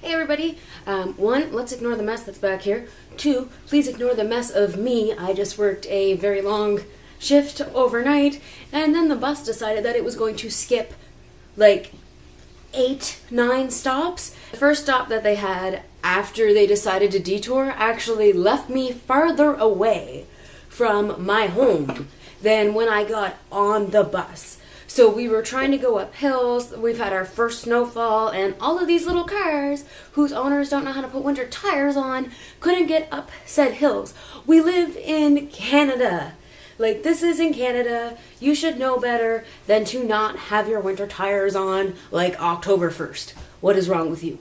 Hey everybody, one, let's ignore the mess that's back here. Two, please ignore the mess of me. I just worked a very long shift overnight, and then the bus decided that it was going to skip like 8-9 stops. The first stop that they had after they decided to detour actually left me farther away from my home than when I got on the bus. So we were trying to go up hills, we've had our first snowfall, and all of these little cars, whose owners don't know how to put winter tires on, couldn't get up said hills. We live in Canada. Like, this is in Canada. You should know better than to not have your winter tires on, like, October 1st. What is wrong with you?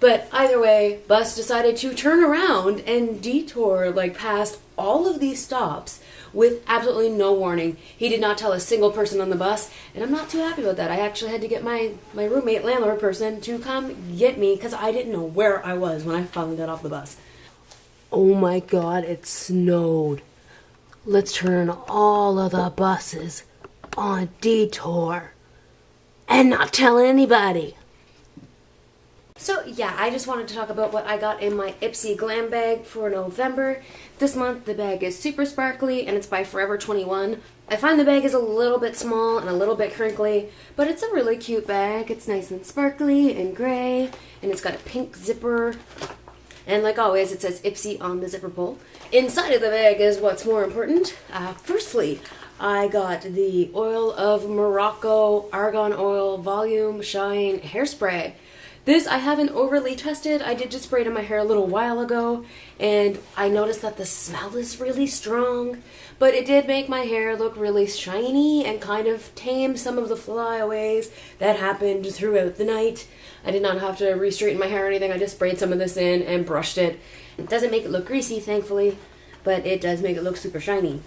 But either way, bus decided to turn around and detour, like, past all of these stops with absolutely no warning. He did not tell a single person on the bus, and I'm not too happy about that. I actually had to get my roommate, landlord person, to come get me because I didn't know where I was when I finally got off the bus. Oh my god, it snowed. Let's turn all of the buses on detour and not tell anybody. So yeah, I just wanted to talk about what I got in my Ipsy Glam bag for November. This month the bag is super sparkly and it's by Forever 21. I find the bag is a little bit small and a little bit crinkly, but it's a really cute bag. It's nice and sparkly and gray, and it's got a pink zipper. And like always, it says Ipsy on the zipper pull. Inside of the bag is what's more important. Firstly, I got the Oil of Morocco Argan Oil Volume Shine Hairspray. This I haven't overly tested. I did just spray it in my hair a little while ago, and I noticed that the smell is really strong, but it did make my hair look really shiny and kind of tame some of the flyaways that happened throughout the night. I did not have to re-straighten my hair or anything. I just sprayed some of this in and brushed it. It doesn't make it look greasy, thankfully, but it does make it look super shiny.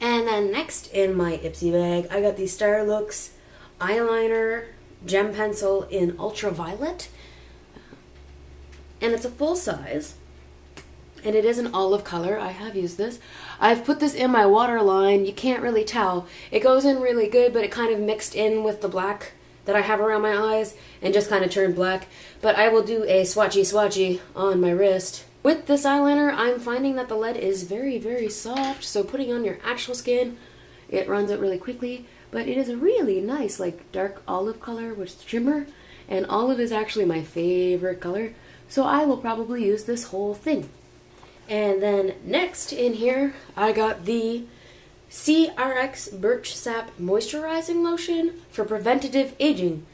And then next in my Ipsy bag, I got the Star Looks eyeliner gem pencil in ultraviolet. And it's a full size, and it is an olive color. I have used this. I've put this in my waterline. You can't really tell. It goes in really good, but it kind of mixed in with the black that I have around my eyes and just kind of turned black. But I will do a swatchy on my wrist. With this eyeliner, I'm finding that the lead is very, very soft, so putting on your actual skin, it runs out really quickly. But it is a really nice, like, dark olive color with shimmer, and olive is actually my favorite color. So I will probably use this whole thing. And then next in here, I got the CRX Birch Sap Moisturizing Lotion for preventative aging.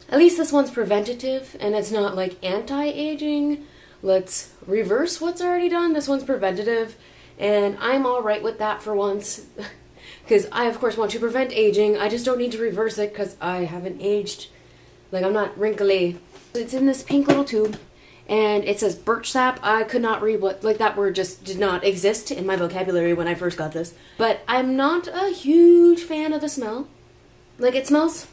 At least this one's preventative, and it's not like anti-aging. Let's reverse what's already done. This one's preventative, and I'm alright with that for once. Because I, of course, want to prevent aging. I just don't need to reverse it because I haven't aged. Like, I'm not wrinkly. It's in this pink little tube, and it says birch sap. I could not read what, like, that word just did not exist in my vocabulary when I first got this. But I'm not a huge fan of the smell. Like, it smells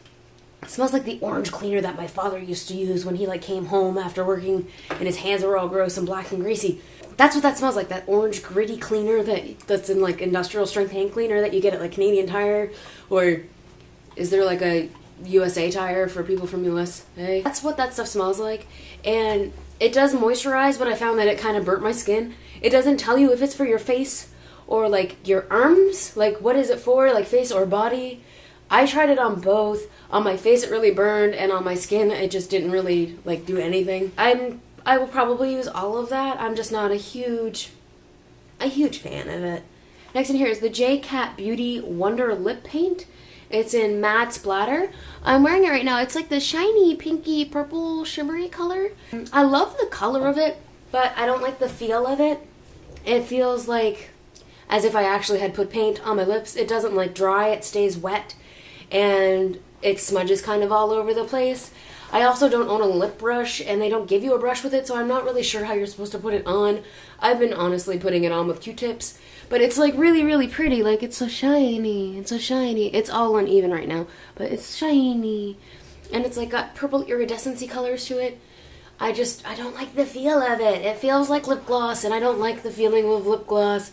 like the orange cleaner that my father used to use when he, like, came home after working and his hands were all gross and black and greasy. That's what that smells like, that orange gritty cleaner that's in, like, industrial strength hand cleaner that you get at, like, Canadian Tire, or is there, like, a USA Tire for people from USA. That's what that stuff smells like, and it does moisturize, but I found that it kind of burnt my skin. It doesn't tell you if it's for your face or like your arms, like what is it for, like face or body. I tried it on both. On my face it really burned, and on my skin it just didn't really like do anything. I will probably use all of that. I'm just not a huge fan of it. Next in here is the J Cat Beauty Wonder Lip Paint. It's in matte splatter. I'm wearing it right now. It's like the shiny, pinky, purple, shimmery color. I love the color of it, but I don't like the feel of it. It feels like as if I actually had put paint on my lips. It doesn't like dry, it stays wet, and it smudges kind of all over the place. I also don't own a lip brush, and they don't give you a brush with it, so I'm not really sure how you're supposed to put it on. I've been honestly putting it on with Q-tips, but it's like really, really pretty. Like, it's so shiny. It's so shiny. It's all uneven right now, but it's shiny. And it's like got purple iridescency colors to it. I don't like the feel of it. It feels like lip gloss, and I don't like the feeling of lip gloss.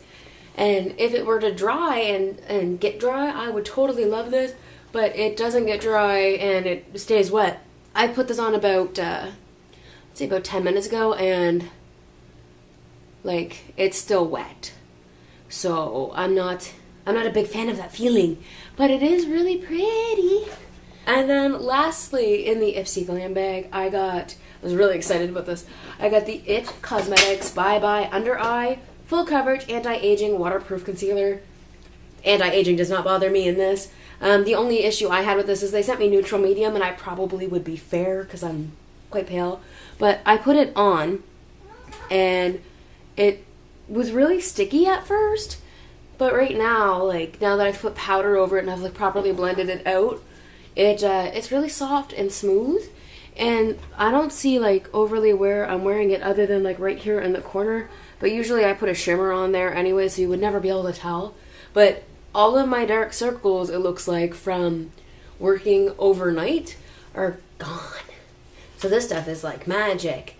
And if it were to dry and get dry, I would totally love this, but it doesn't get dry and it stays wet. I put this on about say about 10 minutes ago, and like it's still wet. So I'm not a big fan of that feeling, but it is really pretty. And then lastly, in the Ipsy Glam bag, I was really excited about this. I got the It Cosmetics Bye Bye Under Eye Full Coverage Anti-Aging Waterproof Concealer. Anti-aging does not bother me in this. The only issue I had with this is they sent me neutral medium, and I probably would be fair because I'm quite pale. But I put it on, and it was really sticky at first. But right now, like now that I've put powder over it and I've like properly blended it out, it's really soft and smooth. And I don't see like overly where I'm wearing it other than like right here in the corner. But usually I put a shimmer on there anyway, so you would never be able to tell. But all of my dark circles, it looks like, from working overnight are gone. So this stuff is like magic.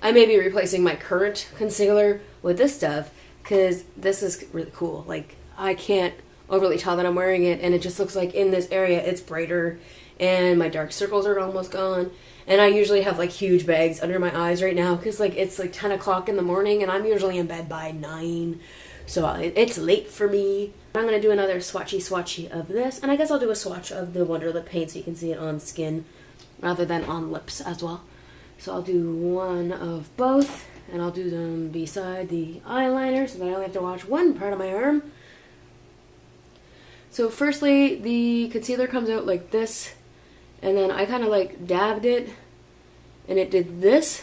I may be replacing my current concealer with this stuff because this is really cool. Like, I can't overly tell that I'm wearing it, and it just looks like in this area it's brighter and my dark circles are almost gone. And I usually have like huge bags under my eyes right now because like it's like 10 o'clock in the morning and I'm usually in bed by 9. So it's late for me. I'm going to do another swatchy of this. And I guess I'll do a swatch of the Wonder Lip paint so you can see it on skin rather than on lips as well. So I'll do one of both. And I'll do them beside the eyeliner so that I only have to watch one part of my arm. So firstly, the concealer comes out like this. And then I kind of like dabbed it. And it did this.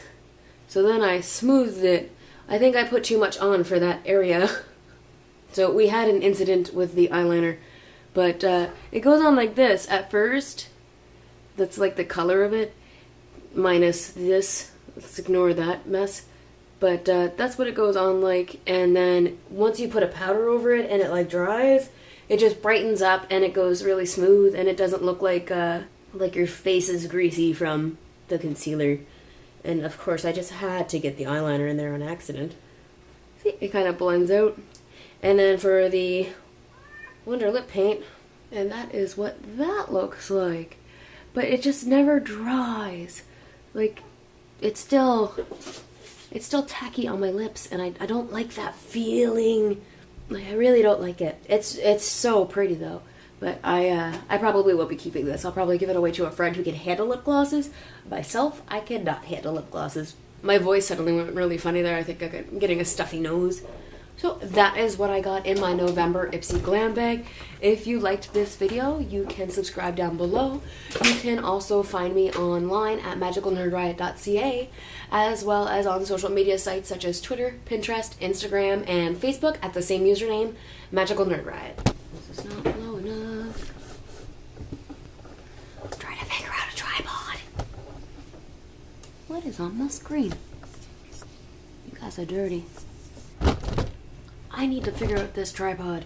So then I smoothed it. I think I put too much on for that area. So we had an incident with the eyeliner, but it goes on like this at first. That's like the color of it, minus this. Let's ignore that mess. But that's what it goes on like, and then once you put a powder over it and it like dries, it just brightens up and it goes really smooth, and it doesn't look like your face is greasy from the concealer. And of course I just had to get the eyeliner in there on accident. See, it kind of blends out. And then for the Wonder Lip paint, and that is what that looks like. But it just never dries. Like, it's still tacky on my lips, and I don't like that feeling. Like, I really don't like it. It's so pretty though. But I probably will be keeping this. I'll probably give it away to a friend who can handle lip glosses. Myself, I cannot handle lip glosses. My voice suddenly went really funny there. I think I'm getting a stuffy nose. So that is what I got in my November Ipsy Glam bag. If you liked this video, you can subscribe down below. You can also find me online at magicalnerdriot.ca, as well as on social media sites such as Twitter, Pinterest, Instagram, and Facebook at the same username, Magical Nerd Riot. This is not low enough. I'm trying to figure out a tripod. What is on the screen? You guys are dirty. I need to figure out this tripod.